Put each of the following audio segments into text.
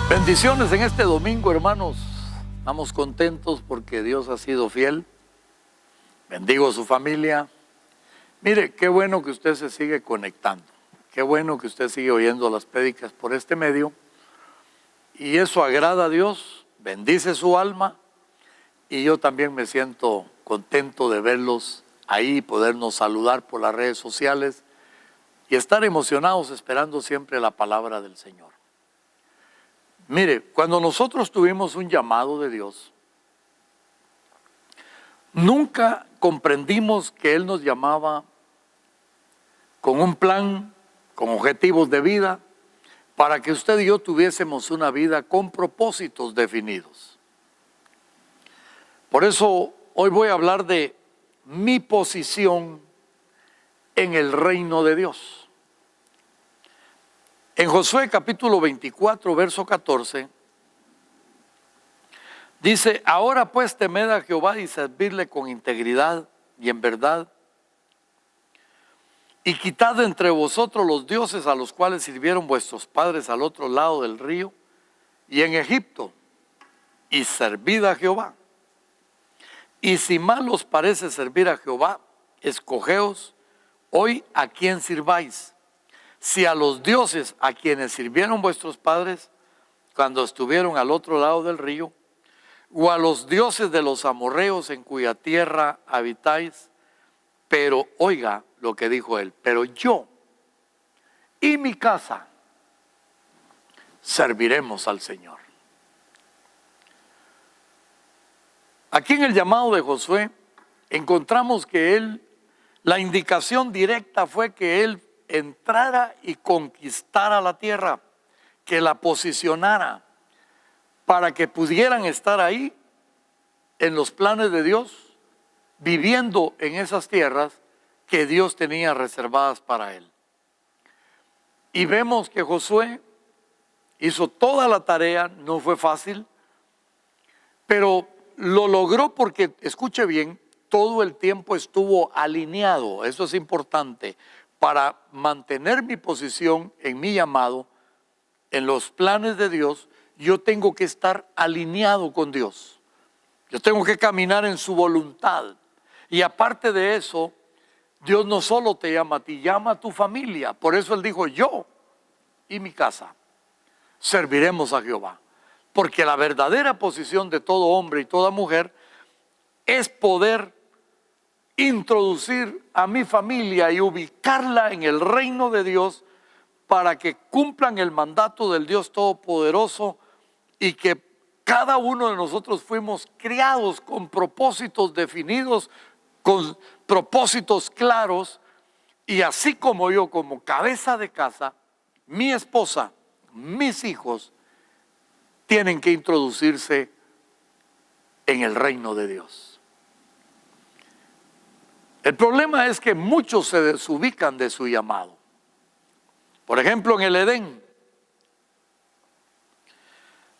Bendiciones en este domingo, hermanos. Estamos contentos porque Dios ha sido fiel. Bendigo a su familia. Mire, qué bueno que usted se sigue conectando. Qué bueno que usted sigue oyendo las prédicas por este medio. Y eso agrada a Dios, bendice su alma. Y yo también me siento contento de verlos ahí, podernos saludar por las redes sociales y estar emocionados esperando siempre la palabra del Señor. Mire, cuando nosotros tuvimos un llamado de Dios, nunca comprendimos que Él nos llamaba con un plan, con objetivos de vida, para que usted y yo tuviésemos una vida con propósitos definidos. Por eso hoy voy a hablar de mi posición en el reino de Dios. En Josué capítulo 24, verso 14, dice: ahora pues temed a Jehová y servirle con integridad y en verdad, y quitad de entre vosotros los dioses a los cuales sirvieron vuestros padres al otro lado del río y en Egipto, y servid a Jehová. Y si mal os parece servir a Jehová, escogeos hoy a quién sirváis, si a los dioses a quienes sirvieron vuestros padres cuando estuvieron al otro lado del río, o a los dioses de los amorreos en cuya tierra habitáis. Pero oiga lo que dijo él: pero yo y mi casa serviremos al Señor. Aquí en el llamado de Josué encontramos que la indicación directa fue que él entrara y conquistara la tierra, que la posicionara para que pudieran estar ahí en los planes de Dios, viviendo en esas tierras que Dios tenía reservadas para él. Y vemos que Josué hizo toda la tarea, no fue fácil, pero lo logró porque, escuche bien, todo el tiempo estuvo alineado. Eso es importante. Para mantener mi posición en mi llamado, en los planes de Dios, yo tengo que estar alineado con Dios. Yo tengo que caminar en su voluntad. Y aparte de eso, Dios no solo te llama a ti, llama a tu familia. Por eso Él dijo: yo y mi casa serviremos a Jehová. Porque la verdadera posición de todo hombre y toda mujer es poder introducir a mi familia y ubicarla en el reino de Dios para que cumplan el mandato del Dios Todopoderoso, y que cada uno de nosotros fuimos criados con propósitos definidos, con propósitos claros, y así como yo, como cabeza de casa, mi esposa, mis hijos tienen que introducirse en el reino de Dios. El problema es que muchos se desubican de su llamado. Por ejemplo, en el Edén,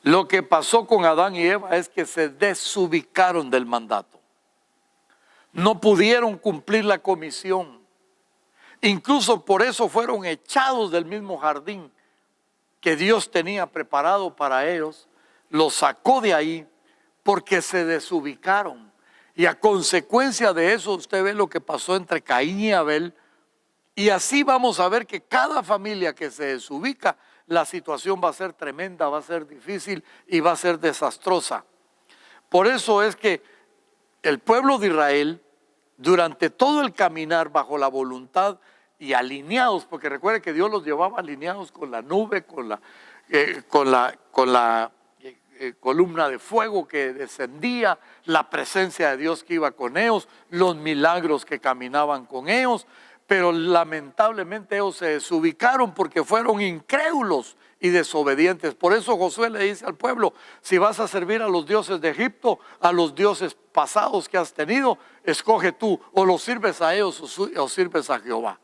lo que pasó con Adán y Eva es que se desubicaron del mandato. No pudieron cumplir la comisión. Incluso por eso fueron echados del mismo jardín que Dios tenía preparado para ellos. Los sacó de ahí porque se desubicaron. Y a consecuencia de eso, usted ve lo que pasó entre Caín y Abel. Y así vamos a ver que cada familia que se desubica, la situación va a ser tremenda, va a ser difícil y va a ser desastrosa. Por eso es que el pueblo de Israel, durante todo el caminar bajo la voluntad y alineados, porque recuerde que Dios los llevaba alineados con la nube, con la columna de fuego que descendía, la presencia de Dios que iba con ellos, los milagros que caminaban con ellos. Pero lamentablemente ellos se desubicaron porque fueron incrédulos y desobedientes. Por eso Josué le dice al pueblo: si vas a servir a los dioses de Egipto, a los dioses pasados que has tenido, escoge tú, o los sirves a ellos o sirves a Jehová.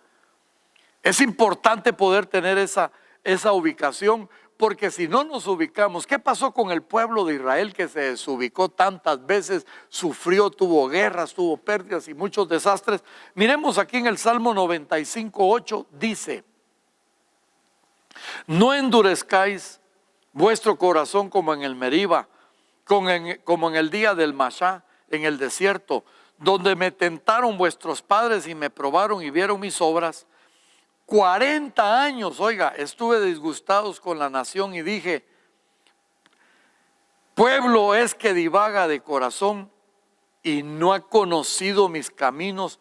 Es importante poder tener esa ubicación, porque si no nos ubicamos, ¿qué pasó con el pueblo de Israel que se desubicó tantas veces? Sufrió, tuvo guerras, tuvo pérdidas y muchos desastres. Miremos aquí en el Salmo 95:8, dice: no endurezcáis vuestro corazón como en el Meriba, como en el día del Mashá, en el desierto, donde me tentaron vuestros padres y me probaron y vieron mis obras. 40 años, oiga, estuve disgustados con la nación y dije, pueblo es que divaga de corazón y no ha conocido mis caminos,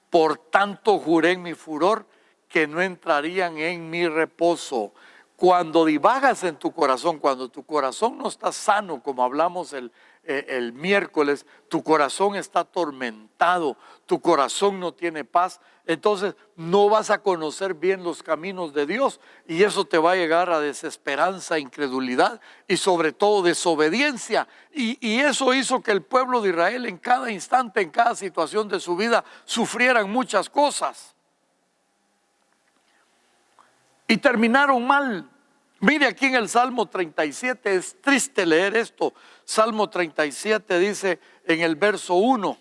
por tanto juré en mi furor que no entrarían en mi reposo. Cuando divagas en tu corazón, cuando tu corazón no está sano, como hablamos el miércoles, tu corazón está atormentado, tu corazón no tiene paz, entonces no vas a conocer bien los caminos de Dios y eso te va a llegar a desesperanza, incredulidad y sobre todo desobediencia. Y eso hizo que el pueblo de Israel en cada instante, en cada situación de su vida, sufrieran muchas cosas. Y terminaron mal. Mire aquí en el Salmo 37, es triste leer esto. Salmo 37 dice en el verso 1,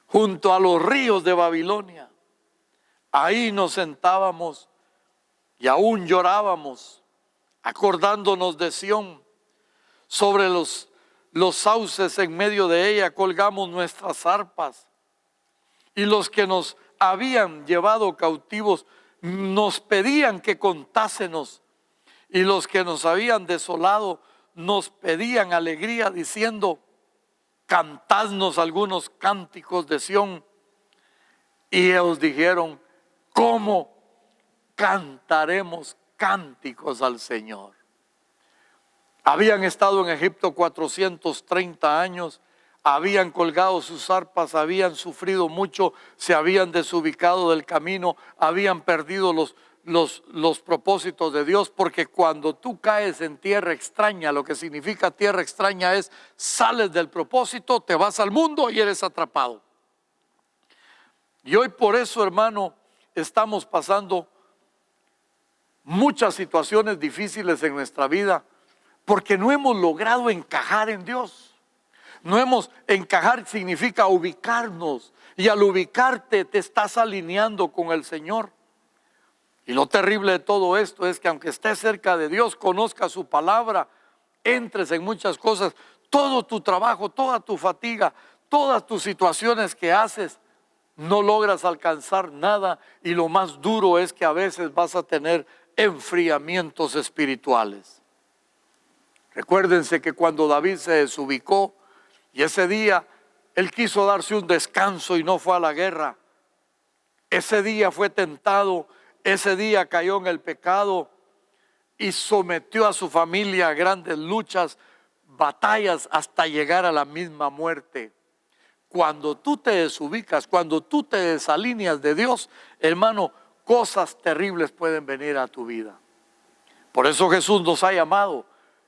junto a los ríos de Babilonia, ahí nos sentábamos y aún llorábamos, acordándonos de Sión. Sobre los sauces en medio de ella colgamos nuestras arpas. Y los que nos habían llevado cautivos nos pedían que contásemos, y los que nos habían desolado nos pedían alegría, diciendo, cantadnos algunos cánticos de Sión. Y ellos dijeron, ¿cómo cantaremos cánticos al Señor? Habían estado en Egipto 430 años, habían colgado sus arpas, habían sufrido mucho, se habían desubicado del camino, habían perdido los propósitos de Dios, porque cuando tú caes en tierra extraña, lo que significa tierra extraña es sales del propósito, te vas al mundo y eres atrapado. Y hoy por eso, hermano, estamos pasando muchas situaciones difíciles en nuestra vida, porque no hemos logrado encajar en Dios. Encajar significa ubicarnos, y al ubicarte te estás alineando con el Señor. Y lo terrible de todo esto es que aunque estés cerca de Dios, conozcas su palabra, entres en muchas cosas, todo tu trabajo, toda tu fatiga, todas tus situaciones que haces, no logras alcanzar nada, y lo más duro es que a veces vas a tener enfriamientos espirituales. Recuérdense que cuando David se desubicó y ese día él quiso darse un descanso y no fue a la guerra, ese día fue tentado, ese día cayó en el pecado y sometió a su familia a grandes luchas, batallas, hasta llegar a la misma muerte. Cuando tú te desubicas, cuando tú te desalineas de Dios, hermano, cosas terribles pueden venir a tu vida. Por eso Jesús nos ha llamado,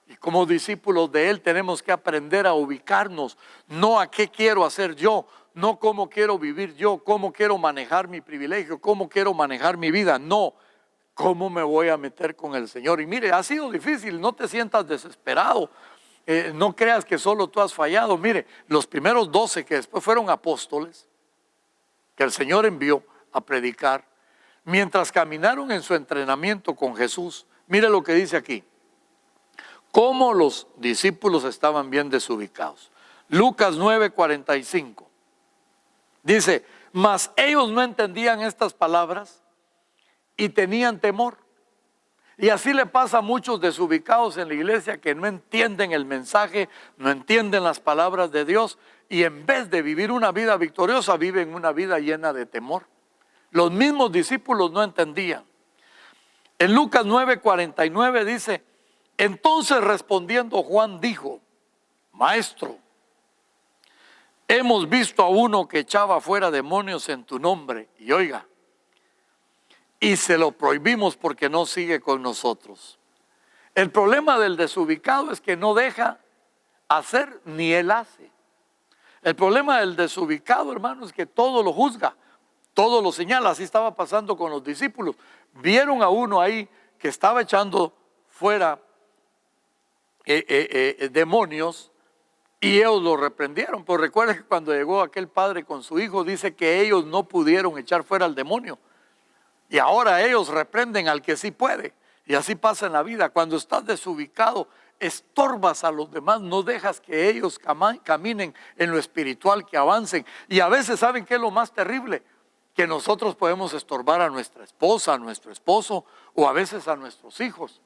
y como discípulos de Él tenemos que aprender a ubicarnos, no a qué quiero hacer yo, no cómo quiero vivir yo, cómo quiero manejar mi privilegio, cómo quiero manejar mi vida, no, cómo me voy a meter con el Señor. Y mire, ha sido difícil, no te sientas desesperado, no creas que solo tú has fallado. Mire, los primeros 12 que después fueron apóstoles, que el Señor envió a predicar, mientras caminaron en su entrenamiento con Jesús, mire lo que dice aquí, cómo los discípulos estaban bien desubicados. Lucas 9:45 dice, mas ellos no entendían estas palabras y tenían temor. Y así le pasa a muchos desubicados en la iglesia que no entienden el mensaje, no entienden las palabras de Dios, y en vez de vivir una vida victoriosa, viven una vida llena de temor. Los mismos discípulos no entendían. En Lucas 9:49 dice, entonces respondiendo Juan dijo, maestro, hemos visto a uno que echaba fuera demonios en tu nombre, y oiga, y se lo prohibimos porque no sigue con nosotros. El problema del desubicado es que no deja hacer ni él hace. El problema del desubicado, hermano, es que todo lo juzga, todo lo señala. Así estaba pasando con los discípulos. Vieron a uno ahí que estaba echando fuera demonios, y ellos lo reprendieron. Pues recuerda que cuando llegó aquel padre con su hijo, dice que ellos no pudieron echar fuera al demonio, y ahora ellos reprenden al que sí puede. Y así pasa en la vida. Cuando estás desubicado, estorbas a los demás, no dejas que ellos caminen en lo espiritual, que avancen. Y a veces, ¿saben qué es lo más terrible? Que nosotros podemos estorbar a nuestra esposa, a nuestro esposo o a veces a nuestros hijos,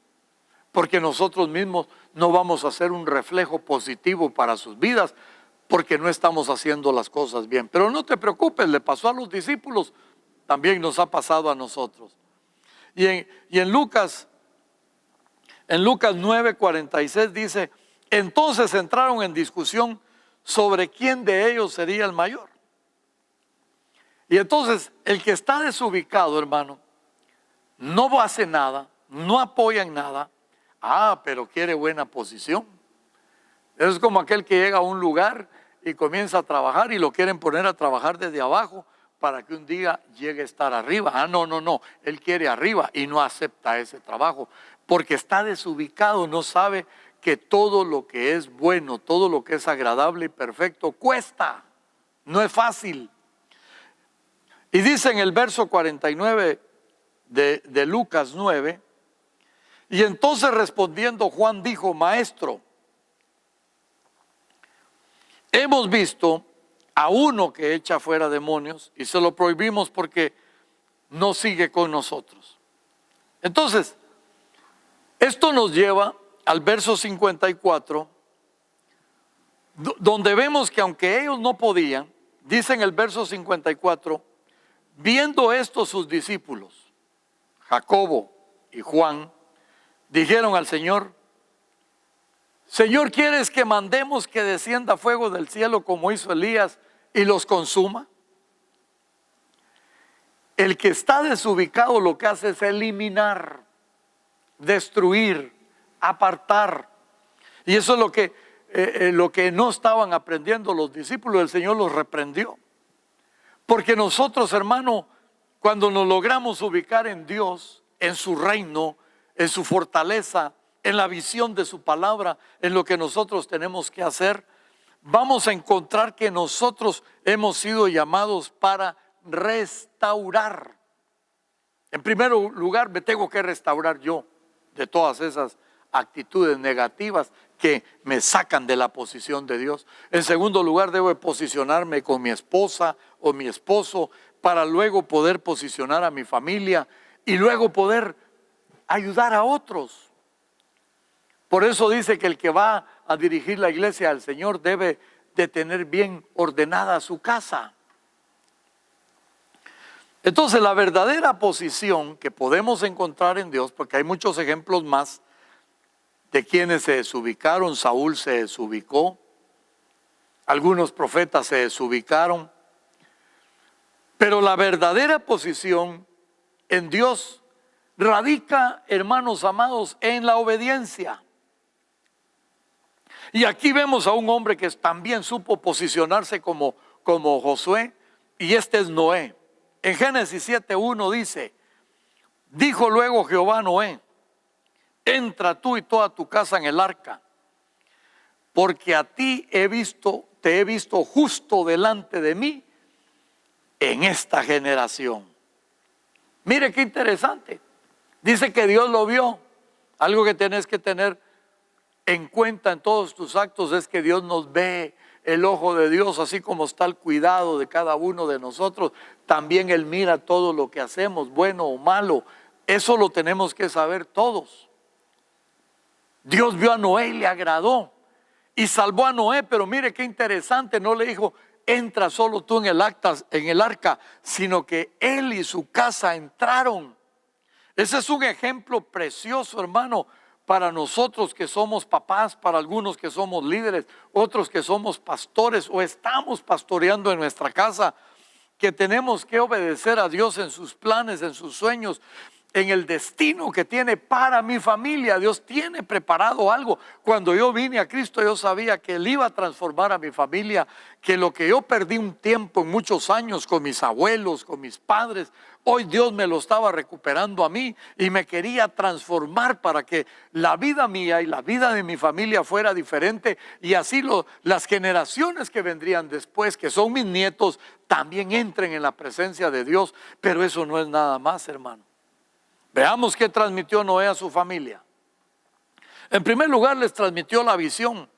porque nosotros mismos no vamos a ser un reflejo positivo para sus vidas, porque no estamos haciendo las cosas bien. Pero no te preocupes, le pasó a los discípulos, también nos ha pasado a nosotros. Y en Lucas 9:46 dice: entonces entraron en discusión sobre quién de ellos sería el mayor. Y entonces el que está desubicado, hermano, no hace nada, no apoya en nada, pero quiere buena posición. Es como aquel que llega a un lugar y comienza a trabajar y lo quieren poner a trabajar desde abajo para que un día llegue a estar arriba. No, él quiere arriba y no acepta ese trabajo porque está desubicado, no sabe que todo lo que es bueno, todo lo que es agradable y perfecto cuesta, no es fácil. Y dice en el verso 49 de Lucas 9, y entonces respondiendo Juan dijo: maestro, hemos visto a uno que echa fuera demonios y se lo prohibimos porque no sigue con nosotros. Entonces, esto nos lleva al verso 54, donde vemos que aunque ellos no podían, dice en el verso 54, viendo esto sus discípulos, Jacobo y Juan, dijeron al Señor: Señor, ¿quieres que mandemos que descienda fuego del cielo como hizo Elías y los consuma? El que está desubicado lo que hace es eliminar, destruir, apartar. Y eso es lo que no estaban aprendiendo los discípulos. El Señor los reprendió. Porque nosotros, hermano, cuando nos logramos ubicar en Dios, en su reino, en su fortaleza, en la visión de su palabra, en lo que nosotros tenemos que hacer, vamos a encontrar que nosotros hemos sido llamados para restaurar. En primer lugar, me tengo que restaurar yo de todas esas actitudes negativas que me sacan de la posición de Dios. En segundo lugar, debo de posicionarme con mi esposa o mi esposo para luego poder posicionar a mi familia y luego poder ayudar a otros. Por eso dice que el que va a dirigir la iglesia al Señor debe de tener bien ordenada su casa. Entonces, la verdadera posición que podemos encontrar en Dios, porque hay muchos ejemplos más de quienes se desubicaron. Saúl se desubicó, algunos profetas se desubicaron, pero la verdadera posición en Dios radica, hermanos amados, en la obediencia. Y aquí vemos a un hombre que también supo posicionarse como Josué, y este es Noé. En Génesis 7:1 dice: dijo luego Jehová a Noé: entra tú y toda tu casa en el arca, porque a ti te he visto justo delante de mí en esta generación. Mire qué interesante. Dice que Dios lo vio. Algo que tenés que tener en cuenta en todos tus actos es que Dios nos ve. El ojo de Dios, así como está el cuidado de cada uno de nosotros, también Él mira todo lo que hacemos, bueno o malo. Eso lo tenemos que saber todos. Dios vio a Noé y le agradó y salvó a Noé, pero mire qué interesante, no le dijo: entra solo tú en el arca, sino que él y su casa entraron. Ese es un ejemplo precioso, hermano, para nosotros que somos papás, para algunos que somos líderes, otros que somos pastores o estamos pastoreando en nuestra casa, que tenemos que obedecer a Dios en sus planes, en sus sueños, en el destino que tiene para mi familia. Dios tiene preparado algo. Cuando yo vine a Cristo, yo sabía que Él iba a transformar a mi familia, que lo que yo perdí un tiempo en muchos años con mis abuelos, con mis padres, hoy Dios me lo estaba recuperando a mí y me quería transformar para que la vida mía y la vida de mi familia fuera diferente, y así las generaciones que vendrían después, que son mis nietos, también entren en la presencia de Dios. Pero eso no es nada más, hermano. Veamos qué transmitió Noé a su familia. En primer lugar, les transmitió la visión.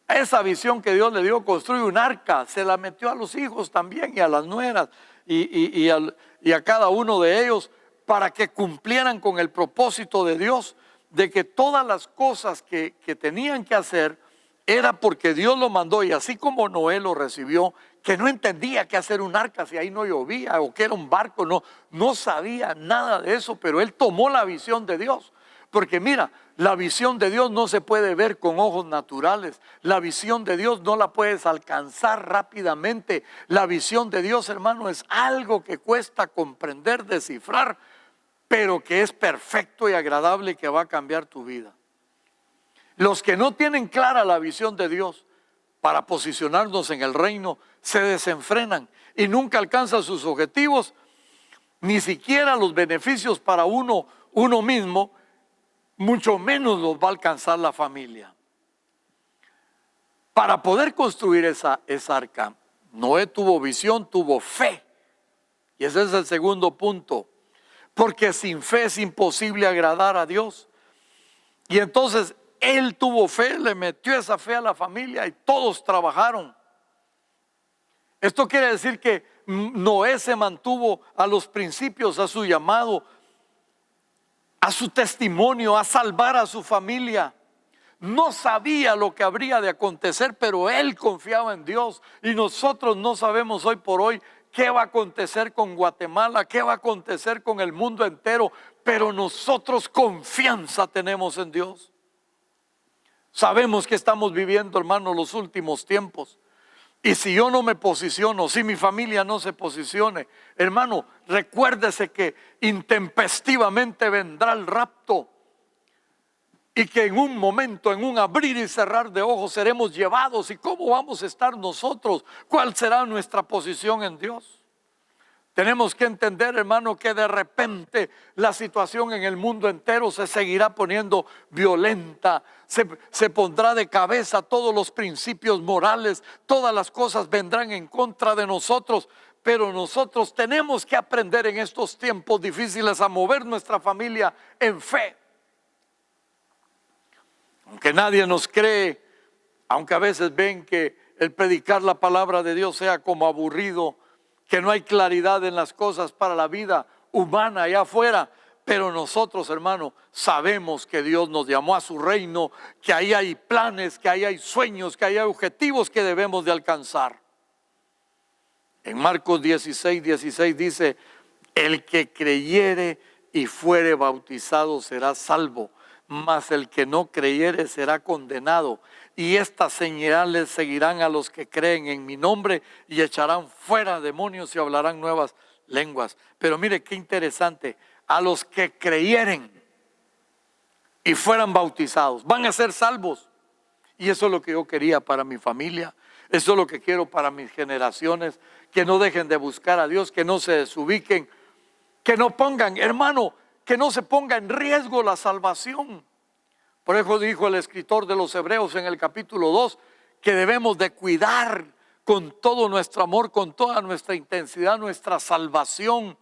Esa visión que Dios le dio, construir un arca, se la metió a los hijos también y a las nueras y a cada uno de ellos, para que cumplieran con el propósito de Dios, de que todas las cosas que tenían que hacer era porque Dios lo mandó. Y así como Noé lo recibió, que no entendía qué hacer un arca si ahí no llovía, o que era un barco, no sabía nada de eso, pero él tomó la visión de Dios. Porque mira, la visión de Dios no se puede ver con ojos naturales. La visión de Dios no la puedes alcanzar rápidamente. La visión de Dios, hermano, es algo que cuesta comprender, descifrar, pero que es perfecto y agradable y que va a cambiar tu vida. Los que no tienen clara la visión de Dios para posicionarnos en el reino, se desenfrenan y nunca alcanzan sus objetivos, ni siquiera los beneficios para uno mismo, mucho menos los va a alcanzar la familia. Para poder construir esa arca, Noé tuvo visión, tuvo fe. Y ese es el segundo punto. Porque sin fe es imposible agradar a Dios. Y entonces él tuvo fe, le metió esa fe a la familia y todos trabajaron. Esto quiere decir que Noé se mantuvo a los principios, a su llamado, a su testimonio, a salvar a su familia. No sabía lo que habría de acontecer, pero él confiaba en Dios. Y nosotros no sabemos hoy por hoy qué va a acontecer con Guatemala, qué va a acontecer con el mundo entero, pero nosotros confianza tenemos en Dios. Sabemos que estamos viviendo, hermano, los últimos tiempos. Y si yo no me posiciono, si mi familia no se posicione, hermano, recuérdese que intempestivamente vendrá el rapto. Y que en un momento, en un abrir y cerrar de ojos, seremos llevados. ¿Y cómo vamos a estar nosotros? ¿Cuál será nuestra posición en Dios? Tenemos que entender, hermano, que de repente la situación en el mundo entero se seguirá poniendo violenta. Se pondrá de cabeza todos los principios morales. Todas las cosas vendrán en contra de nosotros. Pero nosotros tenemos que aprender en estos tiempos difíciles a mover nuestra familia en fe. Aunque nadie nos cree, aunque a veces ven que el predicar la palabra de Dios sea como aburrido, que no hay claridad en las cosas para la vida humana allá afuera, pero nosotros, hermano, sabemos que Dios nos llamó a su reino, que ahí hay planes, que ahí hay sueños, que ahí hay objetivos que debemos de alcanzar. En Marcos 16:16 dice: el que creyere y fuere bautizado será salvo, mas el que no creyere será condenado. Y estas señales seguirán a los que creen en mi nombre, y echarán fuera demonios y hablarán nuevas lenguas. Pero mire qué interesante, a los que creyeren y fueran bautizados, van a ser salvos. Y eso es lo que yo quería para mi familia, eso es lo que quiero para mis generaciones, que no dejen de buscar a Dios, que no se desubiquen, que no pongan, hermano, que no se ponga en riesgo la salvación. Por eso dijo el escritor de los Hebreos en el capítulo 2, que debemos de cuidar con todo nuestro amor, con toda nuestra intensidad, nuestra salvación,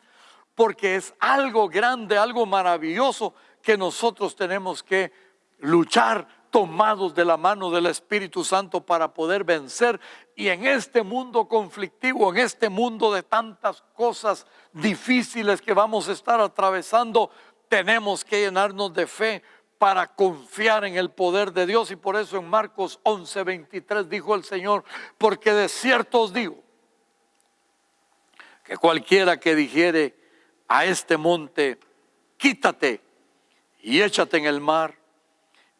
porque es algo grande, algo maravilloso que nosotros tenemos que luchar tomados de la mano del Espíritu Santo para poder vencer. Y en este mundo conflictivo, en este mundo de tantas cosas difíciles que vamos a estar atravesando, tenemos que llenarnos de fe para confiar en el poder de Dios. Y por eso en Marcos 11:23 dijo el Señor: porque de cierto os digo que cualquiera que dijere a este monte, quítate y échate en el mar,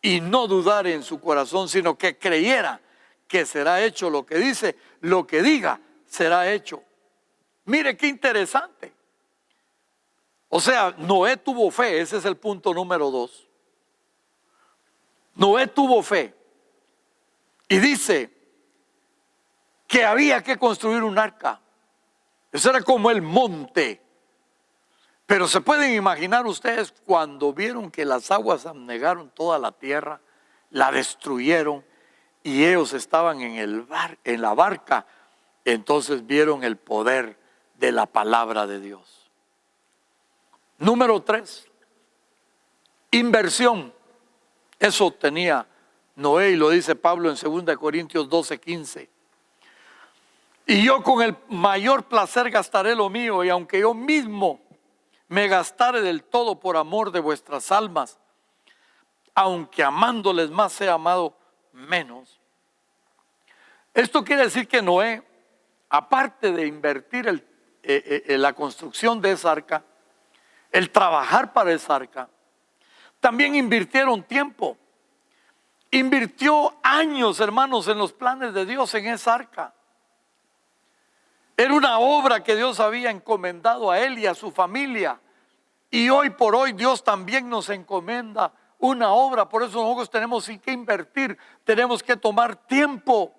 y no dudare en su corazón, sino que creyera que será hecho lo que dice, lo que diga será hecho. Mire qué interesante. O sea, Noé tuvo fe, ese es el punto número 2. Noé tuvo fe y dice que había que construir un arca. Eso era como el monte. Pero se pueden imaginar ustedes cuando vieron que las aguas anegaron toda la tierra, la destruyeron y ellos estaban en la barca, entonces vieron el poder de la palabra de Dios. Número 3, Inversión. Eso tenía Noé y lo dice Pablo en 2 Corintios 12:15. Y yo con el mayor placer gastaré lo mío, y aunque yo mismo me gastare del todo por amor de vuestras almas, aunque amándoles más sea amado menos. Esto quiere decir que Noé, aparte de invertir la construcción de esa arca, el trabajar para esa arca, también invirtieron tiempo. Invirtió años, hermanos, en los planes de Dios en esa arca. Era una obra que Dios había encomendado a él y a su familia. Y hoy por hoy Dios también nos encomienda una obra. Por eso nosotros tenemos que invertir, tenemos que tomar tiempo.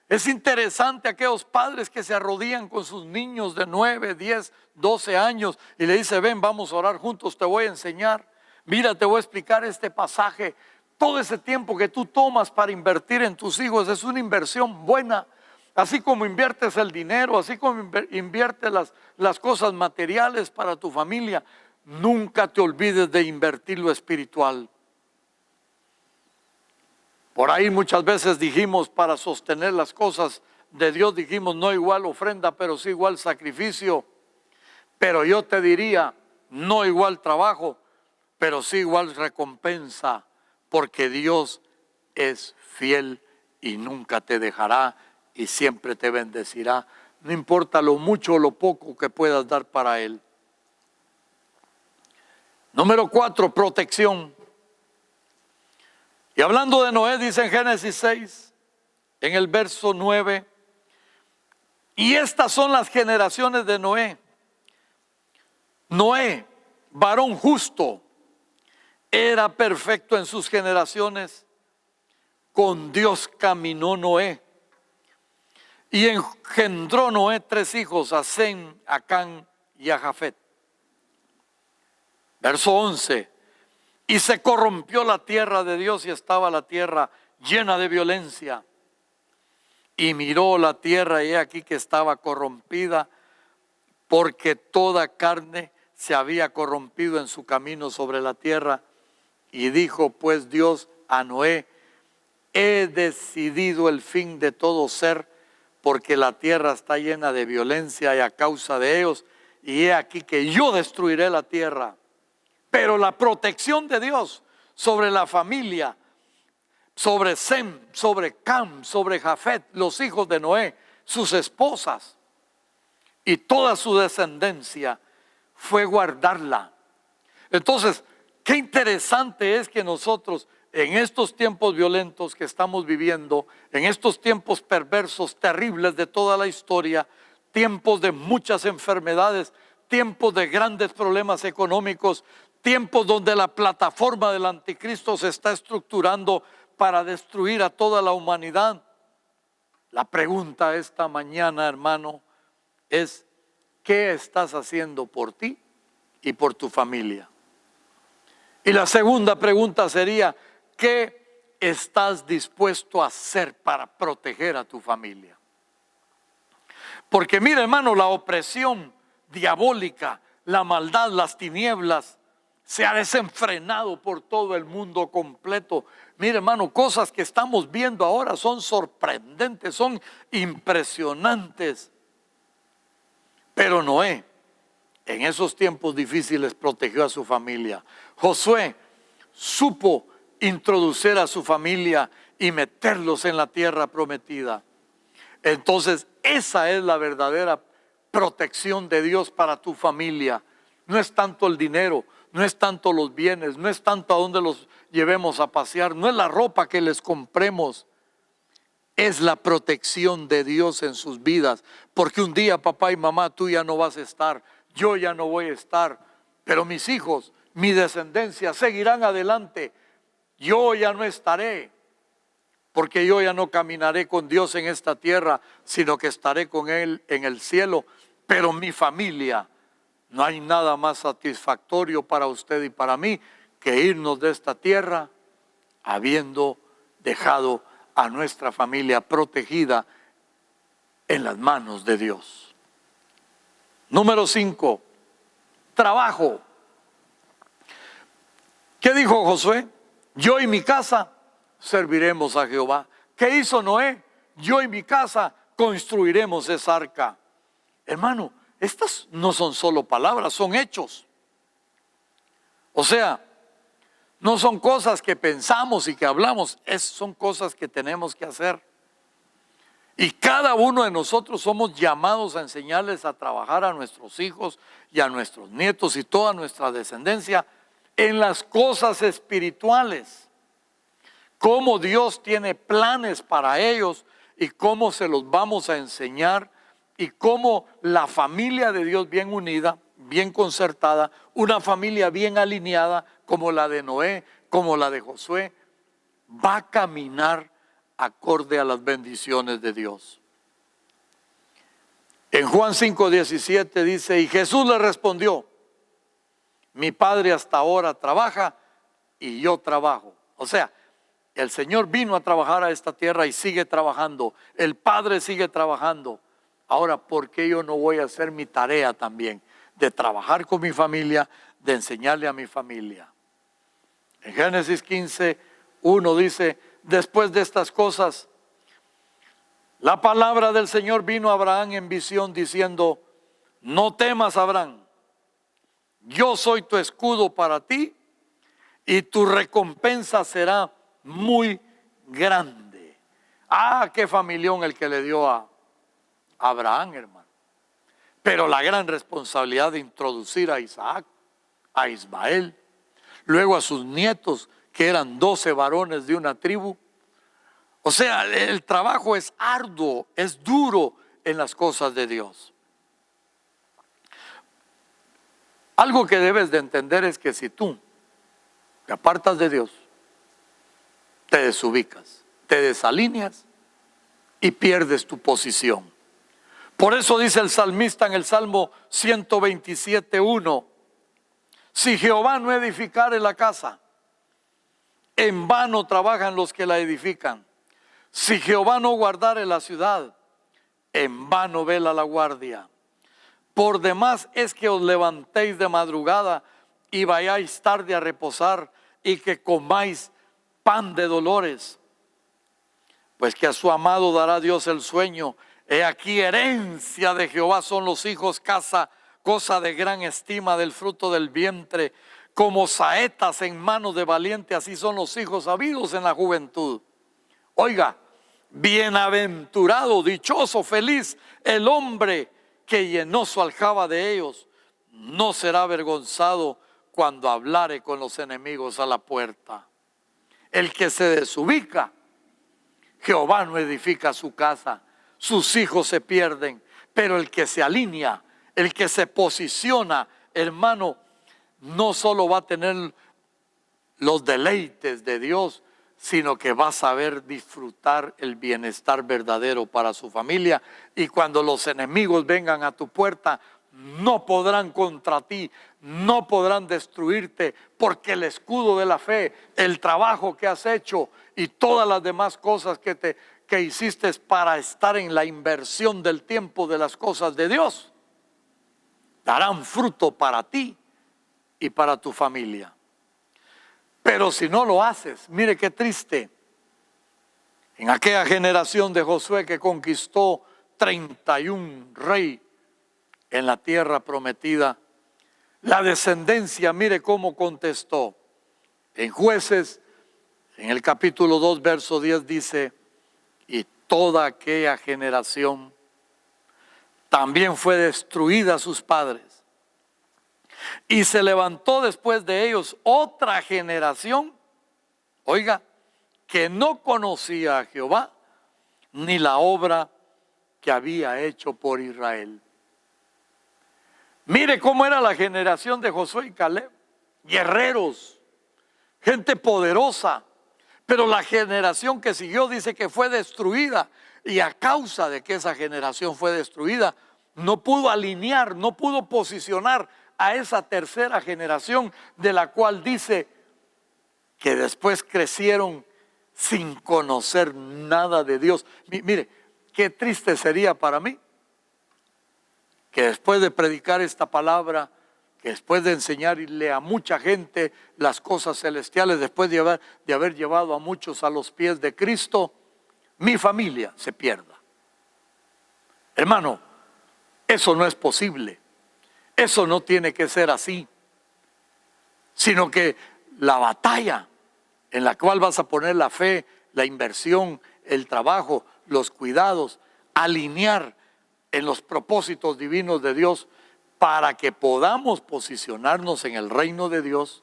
Es interesante aquellos padres que se arrodillan con sus niños de 9, 10, 12 años y le dice: ven, vamos a orar juntos, te voy a enseñar. Mira, te voy a explicar este pasaje. Todo ese tiempo que tú tomas para invertir en tus hijos es una inversión buena. Así como inviertes el dinero, así como inviertes las cosas materiales para tu familia, nunca te olvides de invertir lo espiritual. Por ahí muchas veces dijimos, para sostener las cosas de Dios, dijimos no igual ofrenda, pero sí igual sacrificio. Pero yo te diría, no igual trabajo, pero sí igual recompensa, porque Dios es fiel y nunca te dejará y siempre te bendecirá. No importa lo mucho o lo poco que puedas dar para Él. Número 4, protección. Y hablando de Noé, dice en Génesis 6, en el verso 9, y estas son las generaciones de Noé. Noé, varón justo, era perfecto en sus generaciones. Con Dios caminó Noé. Y engendró Noé 3 hijos, a Sem, a Cam y a Jafet. Verso 11. Y se corrompió la tierra de Dios y estaba la tierra llena de violencia. Y miró la tierra y he aquí que estaba corrompida, porque toda carne se había corrompido en su camino sobre la tierra. Y dijo pues Dios a Noé: he decidido el fin de todo ser, porque la tierra está llena de violencia y a causa de ellos, y he aquí que yo destruiré la tierra. Pero la protección de Dios sobre la familia, sobre Sem, sobre Cam, sobre Jafet, los hijos de Noé, sus esposas y toda su descendencia, fue guardarla. Entonces, qué interesante es que nosotros, en estos tiempos violentos que estamos viviendo, en estos tiempos perversos, terribles de toda la historia, tiempos de muchas enfermedades, tiempos de grandes problemas económicos, tiempos donde la plataforma del anticristo se está estructurando para destruir a toda la humanidad. La pregunta esta mañana, hermano, es: ¿qué estás haciendo por ti y por tu familia? Y la segunda pregunta sería: ¿qué estás dispuesto a hacer para proteger a tu familia? Porque mira, hermano, la opresión diabólica, la maldad, las tinieblas, se ha desenfrenado por todo el mundo completo. Mira, hermano, cosas que estamos viendo ahora son sorprendentes, son impresionantes. Pero Noé, en esos tiempos difíciles, protegió a su familia. Josué supo introducir a su familia y meterlos en la tierra prometida. Entonces, esa es la verdadera protección de Dios para tu familia. No es tanto el dinero, no es tanto los bienes, no es tanto a dónde los llevemos a pasear, no es la ropa que les compremos. Es la protección de Dios en sus vidas. Porque un día, papá y mamá, tú ya no vas a estar, yo ya no voy a estar, pero mis hijos, mi descendencia seguirán adelante. Yo ya no estaré, porque yo ya no caminaré con Dios en esta tierra, sino que estaré con Él en el cielo. Pero mi familia, no hay nada más satisfactorio para usted y para mí que irnos de esta tierra habiendo dejado a nuestra familia protegida en las manos de Dios. Número 5, trabajo. ¿Qué dijo Josué? Yo y mi casa serviremos a Jehová. ¿Qué hizo Noé? Yo y mi casa construiremos esa arca. Hermano, estas no son solo palabras, son hechos. O sea, no son cosas que pensamos y que hablamos, son cosas que tenemos que hacer. Y cada uno de nosotros somos llamados a enseñarles a trabajar a nuestros hijos y a nuestros nietos y toda nuestra descendencia en las cosas espirituales. Cómo Dios tiene planes para ellos y cómo se los vamos a enseñar y cómo la familia de Dios bien unida, bien concertada, una familia bien alineada como la de Noé, como la de Josué, va a caminar acorde a las bendiciones de Dios. En Juan 5:17 dice, y Jesús le respondió, mi Padre hasta ahora trabaja y yo trabajo. O sea, el Señor vino a trabajar a esta tierra y sigue trabajando. El Padre sigue trabajando. Ahora, ¿por qué yo no voy a hacer mi tarea también? De trabajar con mi familia, de enseñarle a mi familia. En Génesis 15:1 dice, después de estas cosas, la palabra del Señor vino a Abraham en visión diciendo, no temas, Abraham, yo soy tu escudo para ti y tu recompensa será muy grande. Ah, qué familión el que le dio a Abraham, hermano. Pero la gran responsabilidad de introducir a Isaac, a Ismael, luego a sus nietos, que eran 12 varones de una tribu. O sea, el trabajo es arduo, es duro en las cosas de Dios. Algo que debes de entender es que si tú te apartas de Dios, te desubicas, te desalineas y pierdes tu posición. Por eso dice el salmista en el Salmo 127:1, si Jehová no edificare la casa, en vano trabajan los que la edifican. Si Jehová no guardare la ciudad, en vano vela la guardia. Por demás es que os levantéis de madrugada y vayáis tarde a reposar y que comáis pan de dolores. Pues que a su amado dará Dios el sueño. He aquí herencia de Jehová son los hijos, cosa de gran estima del fruto del vientre. Como saetas en manos de valiente, así son los hijos habidos en la juventud. Oiga, bienaventurado, dichoso, feliz el hombre que llenó su aljaba de ellos. No será avergonzado cuando hablare con los enemigos a la puerta. El que se desubica, Jehová no edifica su casa, sus hijos se pierden. Pero el que se alinea, el que se posiciona, hermano, no solo va a tener los deleites de Dios, sino que va a saber disfrutar el bienestar verdadero para su familia. Y cuando los enemigos vengan a tu puerta, no podrán contra ti, no podrán destruirte, porque el escudo de la fe, el trabajo que has hecho y todas las demás cosas que hiciste para estar en la inversión del tiempo de las cosas de Dios, darán fruto para ti y para tu familia. Pero si no lo haces, mire qué triste. En aquella generación de Josué que conquistó 31 reyes en la tierra prometida, la descendencia, mire cómo contestó. En Jueces, en el capítulo 2, verso 10 dice, y toda aquella generación también fue destruida a sus padres. Y se levantó después de ellos otra generación, oiga, que no conocía a Jehová, ni la obra que había hecho por Israel. Mire cómo era la generación de Josué y Caleb, guerreros, gente poderosa, pero la generación que siguió dice que fue destruida, y a causa de que esa generación fue destruida, no pudo alinear, no pudo posicionar a esa tercera generación, de la cual dice que después crecieron sin conocer nada de Dios. Mire, qué triste sería para mí que después de predicar esta palabra que después de enseñarle a mucha gente las cosas celestiales, después de haber llevado a muchos a los pies de Cristo, mi familia se pierda. Hermano, eso no es posible. Eso no tiene que ser así. Sino que la batalla en la cual vas a poner la fe, la inversión, el trabajo, los cuidados, alinear en los propósitos divinos de Dios para que podamos posicionarnos en el reino de Dios,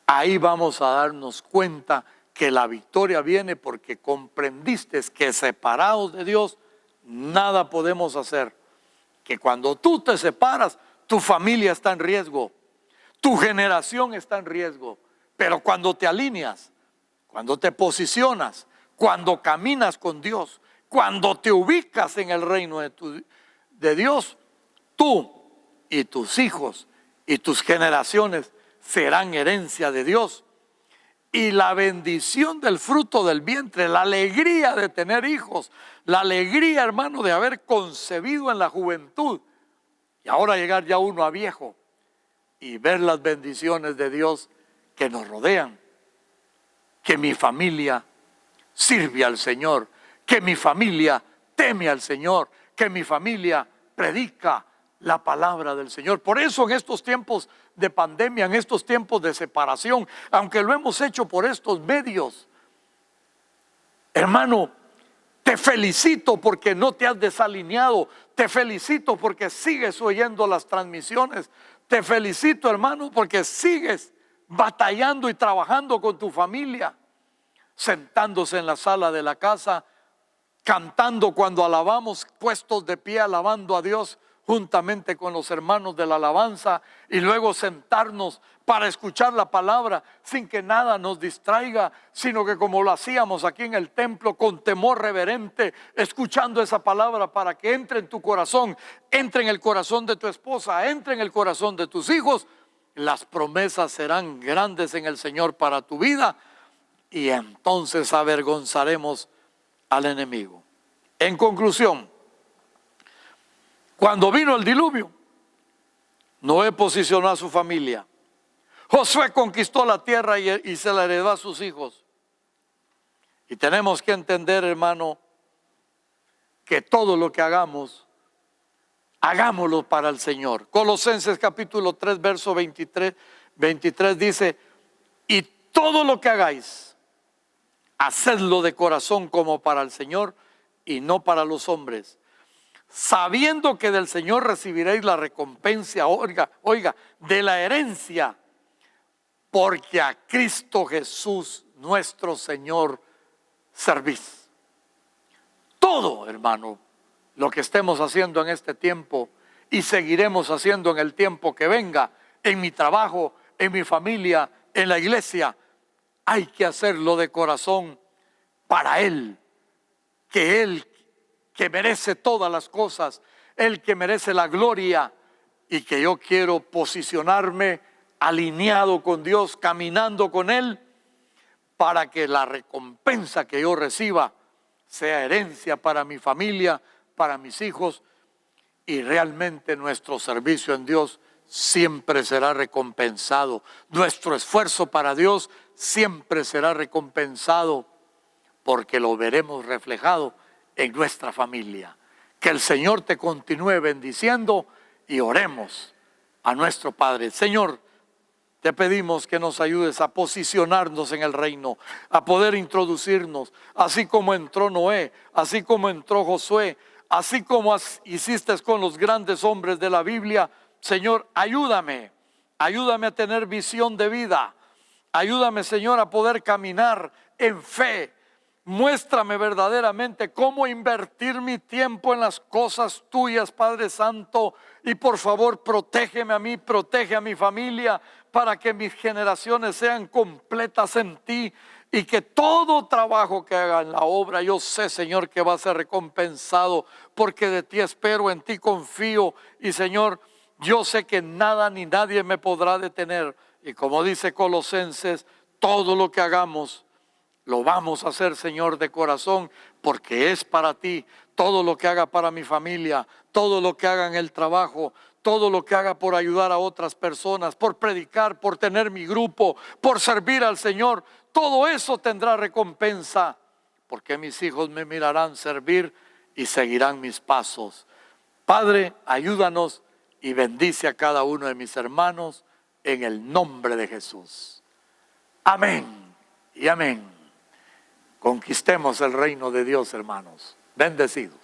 ahí vamos a darnos cuenta que la victoria viene porque comprendiste que separados de Dios nada podemos hacer. Que cuando tú te separas, tu familia está en riesgo, tu generación está en riesgo. Pero cuando te alineas, cuando te posicionas, cuando caminas con Dios, cuando te ubicas en el reino de Dios, tú y tus hijos y tus generaciones serán herencia de Dios. Y la bendición del fruto del vientre, la alegría de tener hijos, la alegría, hermano, de haber concebido en la juventud y ahora llegar ya uno a viejo y ver las bendiciones de Dios que nos rodean. Que mi familia sirve al Señor, que mi familia teme al Señor, que mi familia predica la palabra del Señor. Por eso en estos tiempos de pandemia, en estos tiempos de separación, aunque lo hemos hecho por estos medios, hermano, te felicito porque no te has desalineado, te felicito porque sigues oyendo las transmisiones, te felicito, hermano, porque sigues batallando y trabajando con tu familia, sentándose en la sala de la casa, cantando cuando alabamos, puestos de pie alabando a Dios juntamente con los hermanos de la alabanza, y luego sentarnos para escuchar la palabra sin que nada nos distraiga, sino que como lo hacíamos aquí en el templo, con temor reverente, escuchando esa palabra para que entre en tu corazón, entre en el corazón de tu esposa, entre en el corazón de tus hijos. Las promesas serán grandes en el Señor para tu vida, y entonces avergonzaremos al enemigo. En conclusión, cuando vino el diluvio, Noé posicionó a su familia. Josué conquistó la tierra y se la heredó a sus hijos. Y tenemos que entender, hermano, que todo lo que hagamos, hagámoslo para el Señor. Colosenses capítulo 3, verso 23 dice: y todo lo que hagáis, hacedlo de corazón como para el Señor y no para los hombres, sabiendo que del Señor recibiréis la recompensa, oiga, de la herencia, porque a Cristo Jesús nuestro Señor servís. Todo, hermano, lo que estemos haciendo en este tiempo y seguiremos haciendo en el tiempo que venga, en mi trabajo, en mi familia, en la iglesia, hay que hacerlo de corazón para Él, que merece todas las cosas, Él que merece la gloria, y que yo quiero posicionarme alineado con Dios, caminando con Él, para que la recompensa que yo reciba sea herencia para mi familia, para mis hijos, y realmente nuestro servicio en Dios siempre será recompensado. Nuestro esfuerzo para Dios siempre será recompensado, porque lo veremos reflejado en nuestra familia. Que el Señor te continúe bendiciendo, y oremos a nuestro Padre. Señor, te pedimos que nos ayudes a posicionarnos en el reino, a poder introducirnos, así como entró Noé, así como entró Josué, así como hiciste con los grandes hombres de la Biblia. Señor, ayúdame a tener visión de vida. Ayúdame, Señor, a poder caminar en fe. Muéstrame verdaderamente cómo invertir mi tiempo en las cosas tuyas, Padre Santo. Y por favor, protégeme a mí, protege a mi familia, para que mis generaciones sean completas en ti. Y que todo trabajo que haga en la obra, yo sé, Señor, que va a ser recompensado, porque de ti espero, en ti confío. Y Señor, yo sé que nada ni nadie me podrá detener. Y como dice Colosenses, todo lo que hagamos, lo vamos a hacer, Señor, de corazón, porque es para ti. Todo lo que haga para mi familia, todo lo que haga en el trabajo, todo lo que haga por ayudar a otras personas, por predicar, por tener mi grupo, por servir al Señor, todo eso tendrá recompensa, porque mis hijos me mirarán servir y seguirán mis pasos. Padre, ayúdanos y bendice a cada uno de mis hermanos en el nombre de Jesús. Amén y amén. Conquistemos el reino de Dios, hermanos. Bendecidos.